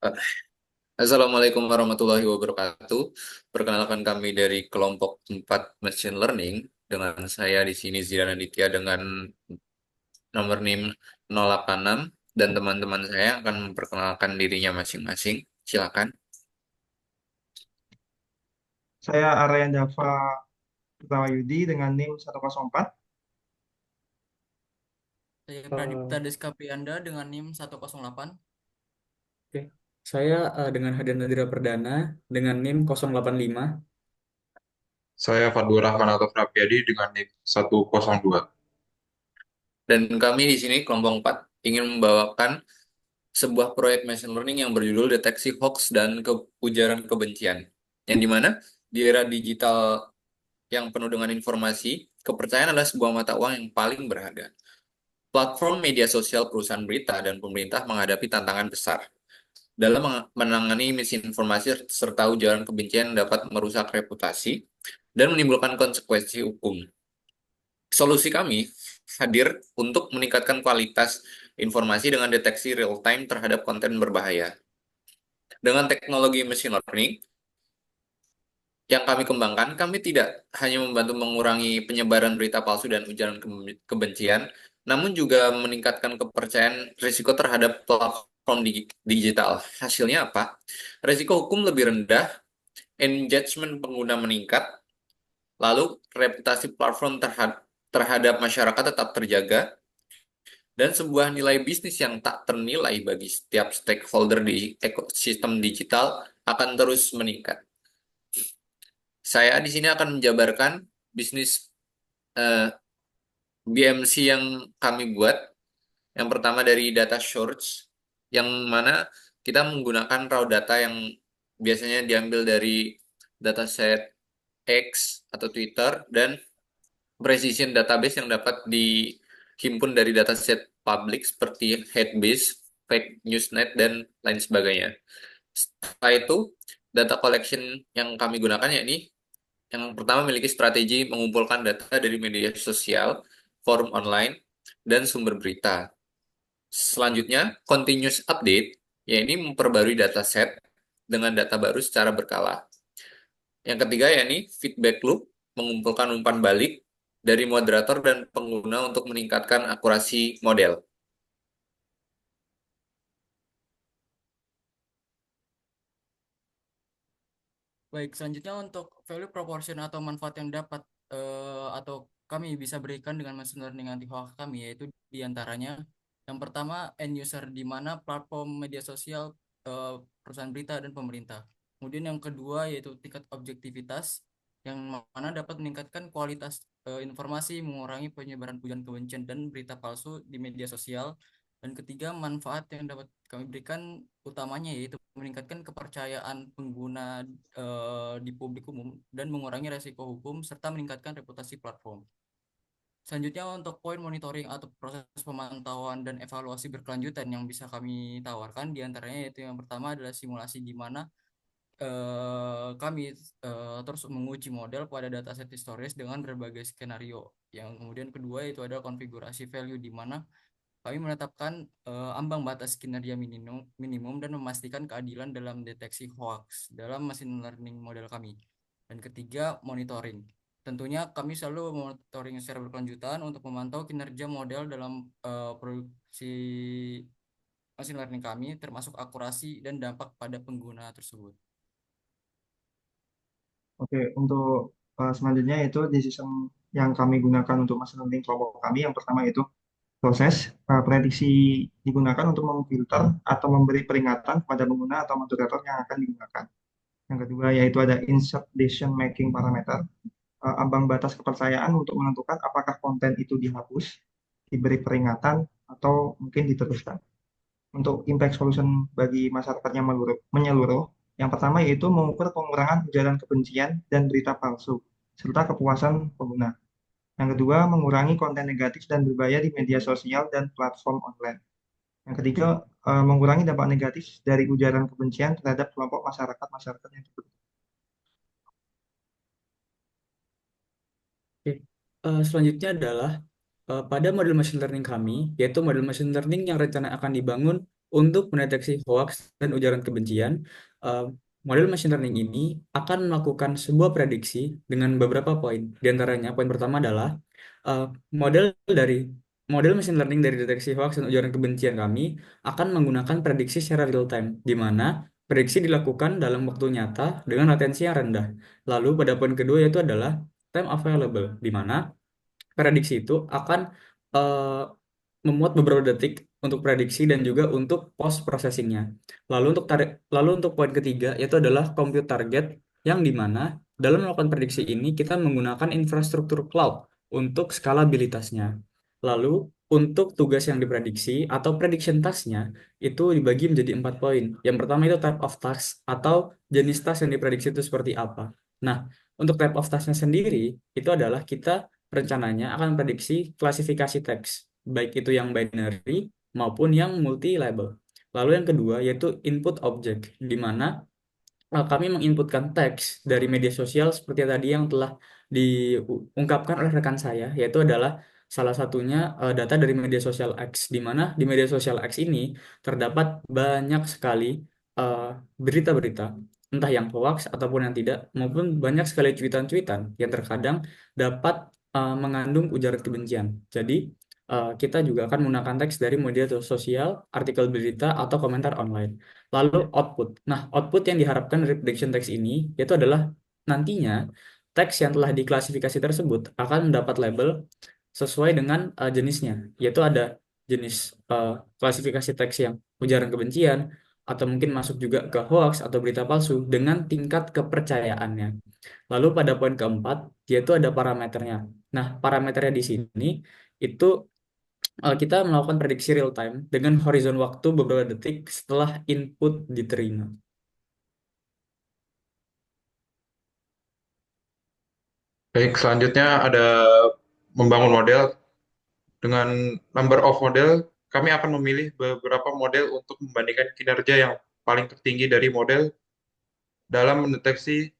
Eh, Assalamualaikum warahmatullahi wabarakatuh. Perkenalkan kami dari kelompok 4 Machine Learning. Dengan saya di sini Zidan Aditya dengan nomor NIM 086 dan teman-teman saya akan memperkenalkan dirinya masing-masing. Silakan. Saya Aryan Dava Pratawayudi dengan NIM 104. Saya Eh, Pradipta Deskaprianda dengan NIM 108. oke. Saya dengan Hadian Nadira Perdana dengan NIM 085. Saya Fadlu Rahman atau Frapiadi dengan NIM 102. Dan kami di sini kelompok 4 ingin membawakan sebuah proyek machine learning yang berjudul Deteksi Hoax dan Ujaran Kebencian. Yang dimana di era digital yang penuh dengan informasi, kepercayaan adalah sebuah mata uang yang paling berharga. Platform media sosial perusahaan berita dan pemerintah menghadapi tantangan besar dalam menangani misinformasi serta ujaran kebencian yang dapat merusak reputasi dan menimbulkan konsekuensi hukum. Solusi kami hadir untuk meningkatkan kualitas informasi dengan deteksi real-time terhadap konten berbahaya. Dengan teknologi machine learning yang kami kembangkan, kami tidak hanya membantu mengurangi penyebaran berita palsu dan ujaran kebencian, namun juga meningkatkan kepercayaan risiko terhadap platform digital. Hasilnya apa? Risiko hukum lebih rendah, engagement pengguna meningkat, lalu reputasi platform terhadap masyarakat tetap terjaga, dan sebuah nilai bisnis yang tak ternilai bagi setiap stakeholder di ekosistem digital akan terus meningkat. Saya di sini akan menjabarkan bisnis eh, BMC yang kami buat. Yang pertama dari data source, yang mana kita menggunakan raw data yang biasanya diambil dari dataset X atau Twitter dan precision database yang dapat dihimpun dari dataset publik seperti Headbase, Fake Newsnet, dan lain sebagainya. Setelah itu, data collection yang kami gunakan yakni yang pertama memiliki strategi mengumpulkan data dari media sosial, forum online, dan sumber berita. Selanjutnya, continuous update, yaitu memperbarui dataset dengan data baru secara berkala. Yang ketiga, yakni feedback loop, mengumpulkan umpan balik dari moderator dan pengguna untuk meningkatkan akurasi model. Baik, selanjutnya untuk value proportion atau manfaat yang dapat atau kami bisa berikan dengan machine learning anti hoax kami, yaitu diantaranya yang pertama end user, di mana platform media sosial, perusahaan berita dan pemerintah. Kemudian yang kedua yaitu tingkat objektivitas, yang mana dapat meningkatkan kualitas informasi, mengurangi penyebaran ujaran kebencian dan berita palsu di media sosial. Dan ketiga, manfaat yang dapat kami berikan utamanya yaitu meningkatkan kepercayaan pengguna di publik umum dan mengurangi resiko hukum serta meningkatkan reputasi platform. Selanjutnya untuk poin monitoring atau proses pemantauan dan evaluasi berkelanjutan yang bisa kami tawarkan diantaranya yaitu yang pertama adalah simulasi di mana kami terus menguji model pada dataset historis dengan berbagai skenario. Yang kemudian kedua itu adalah konfigurasi value di mana kami menetapkan ambang batas kinerja minimum dan memastikan keadilan dalam deteksi hoax dalam machine learning model kami. Dan ketiga, monitoring. Tentunya kami selalu monitoring secara berkelanjutan untuk memantau kinerja model dalam produksi machine learning kami, termasuk akurasi dan dampak pada pengguna tersebut. Oke, untuk selanjutnya itu decision yang kami gunakan untuk machine learning kelompok kami. Yang pertama itu proses prediksi digunakan untuk memfilter atau memberi peringatan kepada pengguna atau moderator yang akan digunakan. Yang kedua yaitu ada insert decision making parameter, ambang batas kepercayaan untuk menentukan apakah konten itu dihapus, diberi peringatan, atau mungkin diteruskan. Untuk impact solution bagi masyarakatnya menyeluruh, yang pertama yaitu mengukur pengurangan ujaran kebencian dan berita palsu, serta kepuasan pengguna. Yang kedua, mengurangi konten negatif dan berbahaya di media sosial dan platform online. Yang ketiga, mengurangi dampak negatif dari ujaran kebencian terhadap kelompok masyarakat yang tertentu. Oke. Selanjutnya adalah pada model machine learning kami, yaitu model machine learning yang rencana akan dibangun untuk mendeteksi hoax dan ujaran kebencian, eh, model machine learning ini akan melakukan sebuah prediksi dengan beberapa poin. Di antaranya, poin pertama adalah eh, model dari model machine learning dari deteksi hoax dan ujaran kebencian kami akan menggunakan prediksi secara real time, di mana prediksi dilakukan dalam waktu nyata dengan latensi yang rendah. Lalu pada poin kedua yaitu adalah time available, di mana prediksi itu akan eh, memuat beberapa detik untuk prediksi dan juga untuk post processingnya. Lalu untuk poin ketiga yaitu adalah compute target, yang dimana dalam melakukan prediksi ini kita menggunakan infrastruktur cloud untuk skalabilitasnya. Lalu untuk tugas yang diprediksi atau prediction task-nya itu dibagi menjadi 4 poin. Yang pertama itu type of task atau jenis task yang diprediksi itu seperti apa. Nah, untuk type of task-nya sendiri itu adalah kita rencananya akan prediksi klasifikasi teks, baik itu yang binary maupun yang multi-label. Lalu yang kedua yaitu input object, di mana kami menginputkan teks dari media sosial seperti tadi yang telah diungkapkan oleh rekan saya, yaitu adalah salah satunya data dari media sosial X, di mana di media sosial X ini terdapat banyak sekali eh, berita-berita, entah yang hoax ataupun yang tidak, maupun banyak sekali cuitan-cuitan yang terkadang dapat mengandung ujaran kebencian. Jadi, kita juga akan menggunakan teks dari media sosial, artikel berita, atau komentar online. Lalu output. Nah, output yang diharapkan dari prediction text ini yaitu adalah nantinya teks yang telah diklasifikasi tersebut akan mendapat label sesuai dengan jenisnya, yaitu ada jenis eh, klasifikasi teks yang ujaran kebencian, atau mungkin masuk juga ke hoax atau berita palsu dengan tingkat kepercayaannya. Lalu pada poin keempat, yaitu ada parameternya. Nah, parameternya di sini itu kita melakukan prediksi real time dengan horizon waktu beberapa detik setelah input diterima. Baik, selanjutnya ada membangun model. Dengan number of model, kami akan memilih beberapa model untuk membandingkan kinerja yang paling tertinggi dari model dalam mendeteksi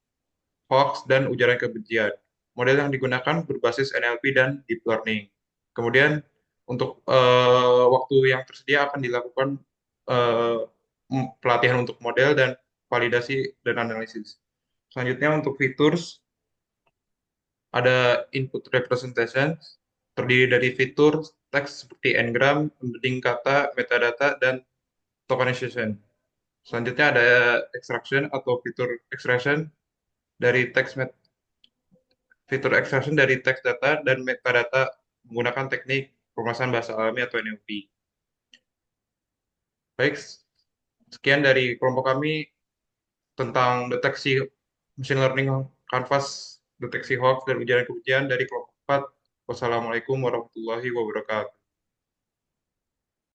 hoax dan ujaran kebencian. Model yang digunakan berbasis NLP dan deep learning. Kemudian untuk waktu yang tersedia akan dilakukan eh, pelatihan untuk model dan validasi dan analisis. Selanjutnya untuk features ada input representation terdiri dari fitur teks seperti n-gram, embedding kata, metadata, dan tokenization. Selanjutnya ada extraction atau fitur extraction dari fitur extraction dari teks data dan metadata menggunakan teknik pemrosesan bahasa alami atau NLP. Baik, sekian dari kelompok kami tentang deteksi machine learning canvas, deteksi hoax dan ujaran kebencian dari kelompok 4. Wassalamualaikum warahmatullahi wabarakatuh.